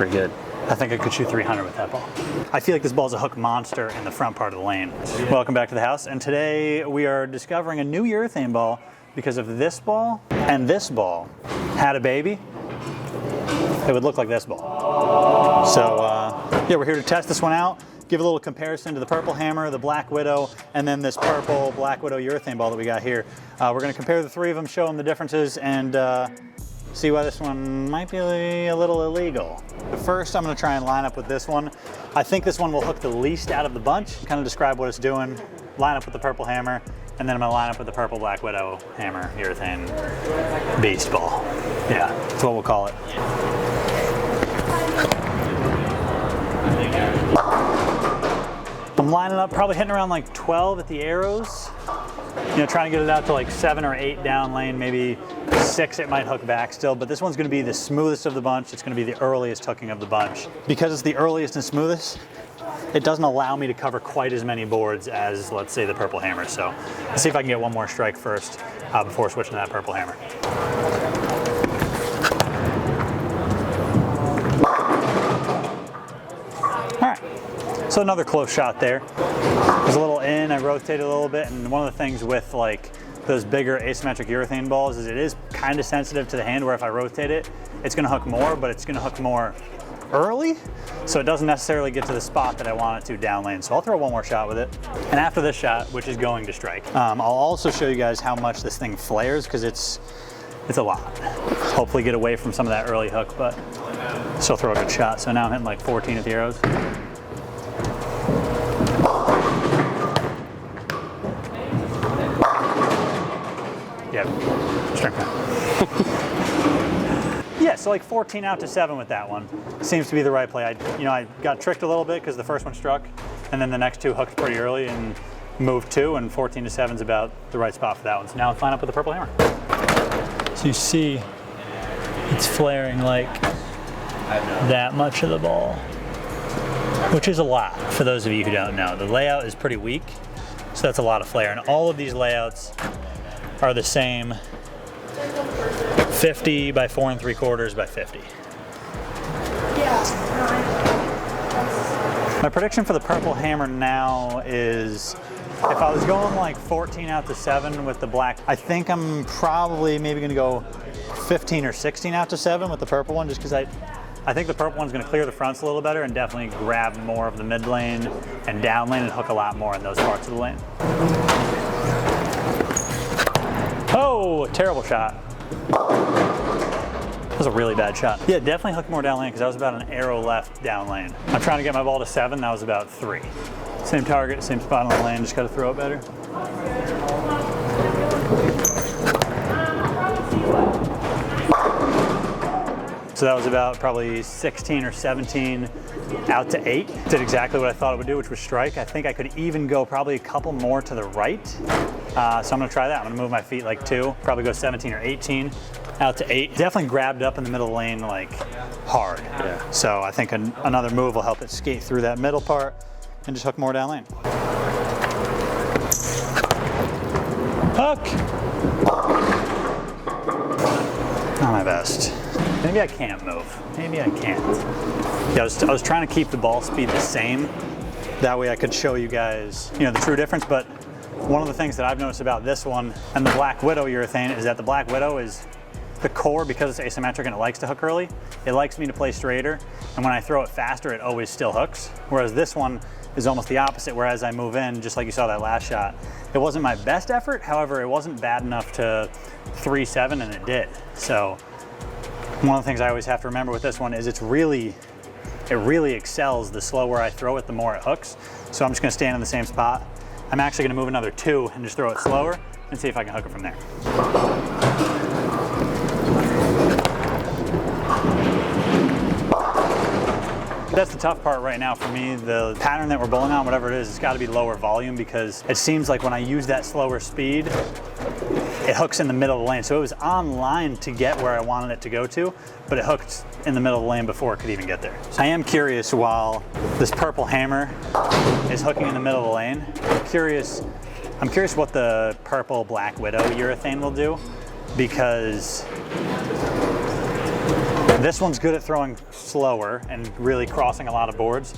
pretty good. I think I could shoot 300 with that ball. I feel like this ball's a hook monster in the front part of the lane. Welcome back to the house, and today we are discovering a new urethane ball because if this ball and this ball had a baby, it would look like this ball. So yeah, we're here to test this one out, give a little comparison to the Purple Hammer, the Black Widow, and then this purple Black Widow urethane ball that we got here. We're going to compare the three of them, show them the differences, and see why this one might be a little illegal. First, I'm going to try and line up with this one. I think this one will hook the least out of the bunch. Kind of describe what it's doing, line up with the Purple Hammer, and then I'm going to line up with the purple Black Widow Hammer urethane beast ball. Yeah, that's what we'll call it. I'm lining up, probably hitting around like 12 at the arrows. You know, trying to get it out to like 7 or 8 down lane, maybe 6 it might hook back still, but this one's going to be the smoothest of the bunch. It's going to be the earliest hooking of the bunch. Because it's the earliest and smoothest, it doesn't allow me to cover quite as many boards as, let's say, the Purple Hammer. So let's see if I can get one more strike first before switching to that Purple Hammer. All right, so another close shot there. It was a little in, I rotated a little bit, and one of the things with like those bigger asymmetric urethane balls is it is kind of sensitive to the hand, where if I rotate it, it's going to hook more, but it's going to hook more early, so it doesn't necessarily get to the spot that I want it to down lane. So I'll throw one more shot with it. And after this shot, which is going to strike, I'll also show you guys how much this thing flares, because it's a lot. Hopefully get away from some of that early hook, but still throw a good shot. So now I'm hitting like 14 at the arrows. Yeah, strength. Yeah, so like 14 out to 7 with that one seems to be the right play. I got tricked a little bit because the first one struck, and then the next two hooked pretty early and moved 2, and 14 to 7 is about the right spot for that one. So now let's line up with the Purple Hammer. So you see, it's flaring like that much of the ball, which is a lot for those of you who don't know. The layout is pretty weak, so that's a lot of flare, and all of these layouts are the same 50 by 4 3/4 by 50. My prediction for the Purple Hammer now is if I was going like 14 out to 7 with the black, I think I'm probably maybe going to go 15 or 16 out to 7 with the purple one, just because I think the purple one's going to clear the fronts a little better and definitely grab more of the mid lane and down lane and hook a lot more in those parts of the lane. Oh, terrible shot. That was a really bad shot. Yeah, definitely hooked more down lane because I was about an arrow left down lane. I'm trying to get my ball to 7, that was about 3. Same target, same spot on the lane, just got to throw it better. So that was about probably 16 or 17 out to 8. Did exactly what I thought it would do, which was strike. I think I could even go probably a couple more to the right. So I'm gonna try that. I'm gonna move my feet like 2, probably go 17 or 18 out to 8. Definitely grabbed up in the middle of the lane like hard. Yeah. So I think another move will help it skate through that middle part and just hook more down lane. Hook! Not my best. Maybe I can't move. Maybe I can't. Yeah, I was trying to keep the ball speed the same. That way I could show you guys, the true difference. But one of the things that I've noticed about this one and the Black Widow urethane is that the Black Widow is the core, because it's asymmetric and it likes to hook early, it likes me to play straighter. And when I throw it faster, it always still hooks. Whereas this one is almost the opposite, where as I move in, just like you saw that last shot, it wasn't my best effort. However, it wasn't bad enough to 3-7, and it did. So one of the things I always have to remember with this one is it really excels the slower I throw it, the more it hooks. So I'm just gonna stand in the same spot. I'm actually gonna move another 2 and just throw it slower and see if I can hook it from there. That's the tough part right now for me. The pattern that we're bowling on, whatever it is, it's gotta be lower volume, because it seems like when I use that slower speed, it hooks in the middle of the lane. So it was on line to get where I wanted it to go to, but it hooked in the middle of the lane before it could even get there. So I am curious, while this Purple Hammer is hooking in the middle of the lane, I'm curious what the purple Black Widow urethane will do, because This one's good at throwing slower and really crossing a lot of boards.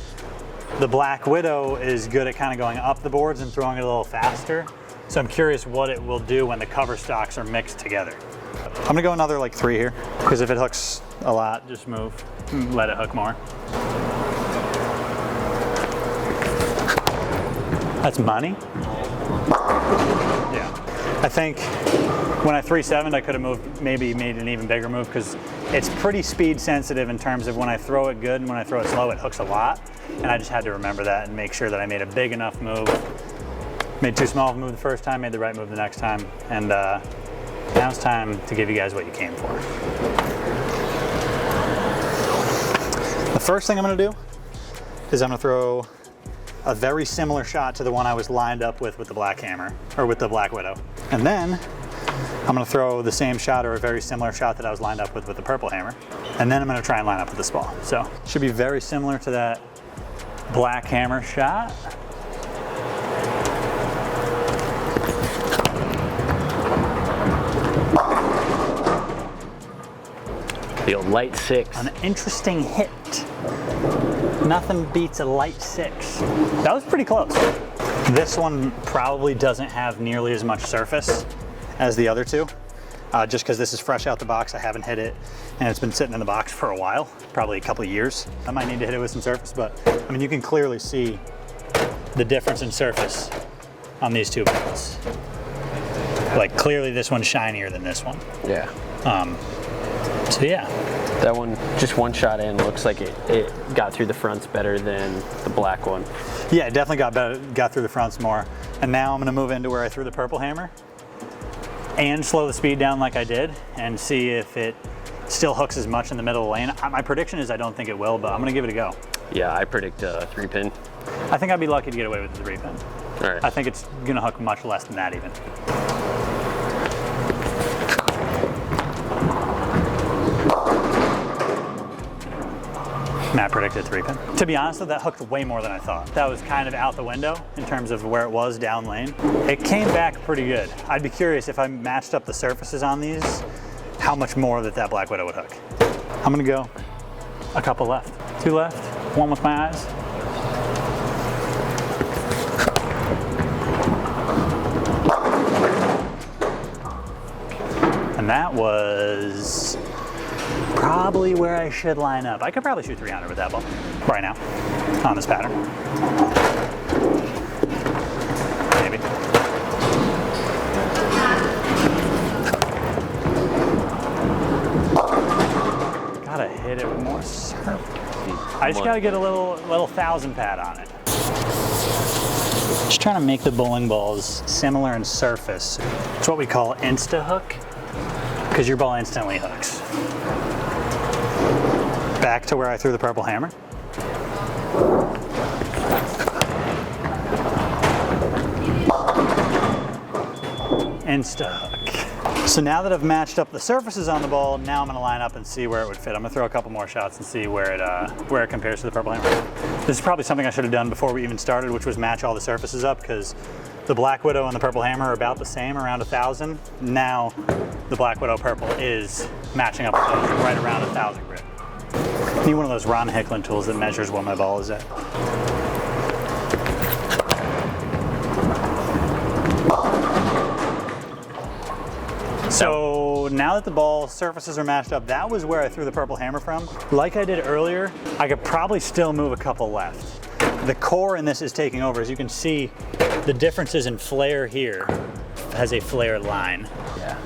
The Black Widow is good at kind of going up the boards and throwing it a little faster. So I'm curious what it will do when the cover stocks are mixed together. I'm gonna go another like 3 here, because if it hooks a lot, just move, let it hook more. That's money. Yeah. I think when I 3-7'd, I could have moved, maybe made an even bigger move, because it's pretty speed sensitive in terms of when I throw it good and when I throw it slow, it hooks a lot. And I just had to remember that and make sure that I made a big enough move. Made too small of a move the first time, made the right move the next time. And now it's time to give you guys what you came for. The first thing I'm gonna do is I'm gonna throw a very similar shot to the one I was lined up with the Black Hammer, or with the Black Widow. And then I'm gonna throw the same shot or a very similar shot that I was lined up with the Purple Hammer. And then I'm gonna try and line up with this ball. So it should be very similar to that Black Hammer shot. The old light 6. An interesting hit. Nothing beats a light 6. That was pretty close. This one probably doesn't have nearly as much surface as the other two, just because this is fresh out the box. I haven't hit it, and it's been sitting in the box for a while, probably a couple of years. I might need to hit it with some surface, but I mean, you can clearly see the difference in surface on these two balls. Like clearly this one's shinier than this one. Yeah. So yeah. That one, just one shot in, looks like it got through the fronts better than the black one. Yeah, it definitely got through the fronts more. And now I'm gonna move into where I threw the Purple Hammer and slow the speed down like I did and see if it still hooks as much in the middle of the lane. My prediction is I don't think it will, but I'm gonna give it a go. Yeah, I predict a 3-pin. I think I'd be lucky to get away with the 3-pin. All right. I think it's gonna hook much less than that even. Matt predicted 3-pin. To be honest, that hooked way more than I thought. That was kind of out the window in terms of where it was down lane. It came back pretty good. I'd be curious if I matched up the surfaces on these, how much more that Black Widow would hook. I'm gonna go a couple left. 2 left, 1 with my eyes. And that was probably where I should line up. I could probably shoot 300 with that ball right now on this pattern. Maybe. Gotta hit it with more surf. I just gotta get a little 1,000 pad on it. Just trying to make the bowling balls similar in surface. It's what we call insta hook, because your ball instantly hooks. Back to where I threw the Purple Hammer. Insta hook. So now that I've matched up the surfaces on the ball, now I'm gonna line up and see where it would fit. I'm gonna throw a couple more shots and see where it compares to the Purple Hammer. This is probably something I should have done before we even started, which was match all the surfaces up, because the Black Widow and the Purple Hammer are about the same, around 1,000. Now the Black Widow Purple is matching up with those right around 1,000 grit. I need one of those Ron Hicklin tools that measures what my ball is at. So now that the ball surfaces are matched up, that was where I threw the Purple Hammer from. Like I did earlier, I could probably still move a couple left. The core in this is taking over. As you can see, the differences in flare here has a flare line. Yeah.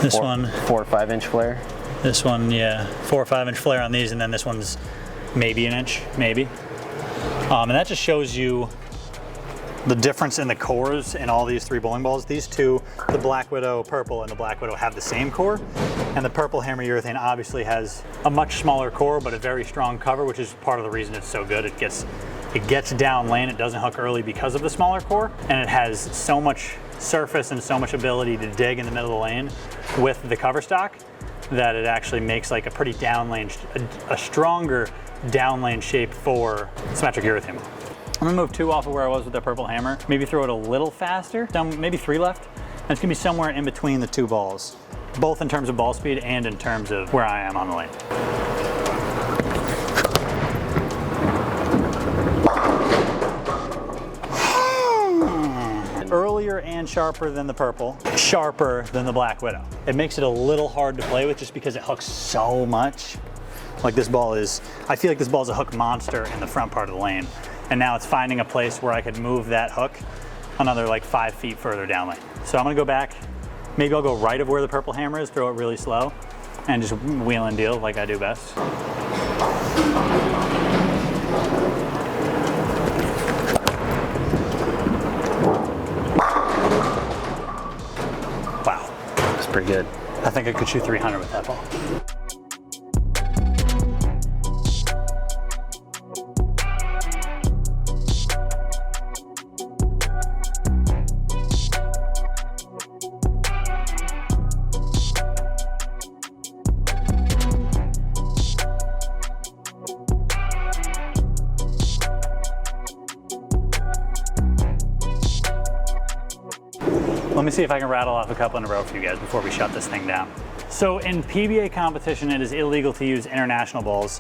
This one 4 or 5 inch flare. This one, yeah, 4 or 5 inch flare on these, and then this one's maybe an inch, maybe. And that just shows you the difference in the cores in all these 3 bowling balls. These two, the Black Widow Purple and the Black Widow, have the same core, and the Purple Hammer Urethane obviously has a much smaller core, but a very strong cover, which is part of the reason it's so good. It gets down lane, it doesn't hook early because of the smaller core, and it has so much surface and so much ability to dig in the middle of the lane with the cover stock that it actually makes like a pretty down lane, a stronger down lane shape for symmetric urethane. I'm gonna move 2 off of where I was with the Purple Hammer, maybe throw it a little faster, down maybe 3 left, and it's gonna be somewhere in between the 2 balls. both in terms of ball speed and in terms of where I am on the lane. Earlier and sharper than the purple, sharper than the Black Widow. It makes it a little hard to play with just because it hooks so much. Like this ball is, I feel like this ball is a hook monster in the front part of the lane. And now it's finding a place where I could move that hook another like 5 feet further down lane. So I'm gonna go back, maybe I'll go right of where the purple hammer is, throw it really slow, and just wheel and deal like I do best. Wow. That's pretty good. I think I could shoot 300 with that ball. Let me see if I can rattle off a couple in a row for you guys before we shut this thing down. So in PBA competition, it is illegal to use international balls,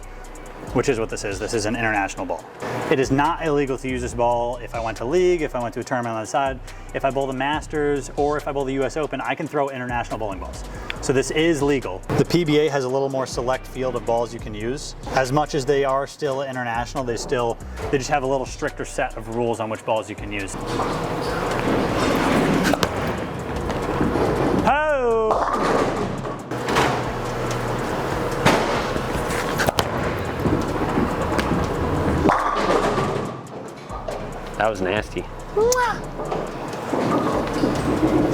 which is what this is. This is an international ball. It is not illegal to use this ball if I went to league, if I went to a tournament on the side, if I bowl the Masters, or if I bowl the US Open, I can throw international bowling balls. So this is legal. The PBA has a little more select field of balls you can use. As much as they are still international, they just have a little stricter set of rules on which balls you can use. That was nasty.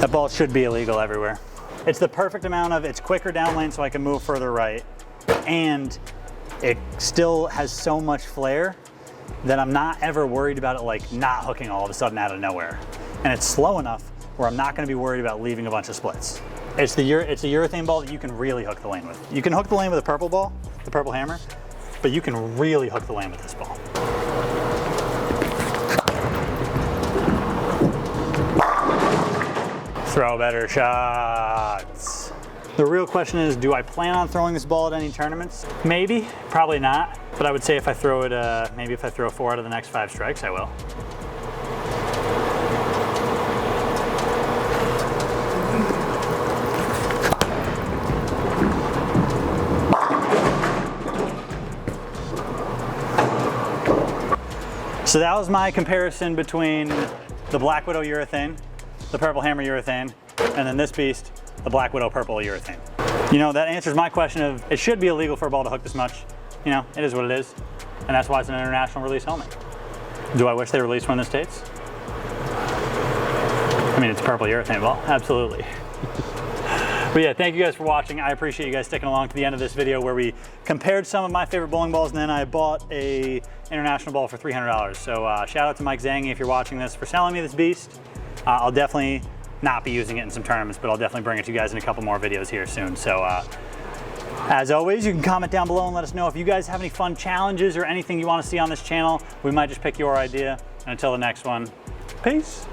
That ball should be illegal everywhere. It's the perfect amount of, it's quicker down lane so I can move further right, and it still has so much flair that I'm not ever worried about it like not hooking all of a sudden out of nowhere. And it's slow enough where I'm not gonna be worried about leaving a bunch of splits. It's a urethane ball that you can really hook the lane with. You can hook the lane with a purple ball, the purple hammer, but you can really hook the lane with this ball. Throw better shots. The real question is, do I plan on throwing this ball at any tournaments? Maybe, probably not. But I would say if I throw it, maybe if I throw 4 out of the next 5 strikes, I will. So that was my comparison between the Black Widow Urethane, the Purple Hammer Urethane, and then this beast, the Black Widow Purple Urethane. You know, that answers my question of, it should be illegal for a ball to hook this much. You know, it is what it is, and that's why it's an international release only. Do I wish they released one in the States? I mean, it's a purple urethane ball, absolutely. But yeah, thank you guys for watching. I appreciate you guys sticking along to the end of this video where we compared some of my favorite bowling balls, and then I bought a international ball for $300. So shout out to Mike Zangi if you're watching this for selling me this beast. I'll definitely not be using it in some tournaments, but I'll definitely bring it to you guys in a couple more videos here soon. So as always, you can comment down below and let us know if you guys have any fun challenges or anything you want to see on this channel. We might just pick your idea. And until the next one, peace.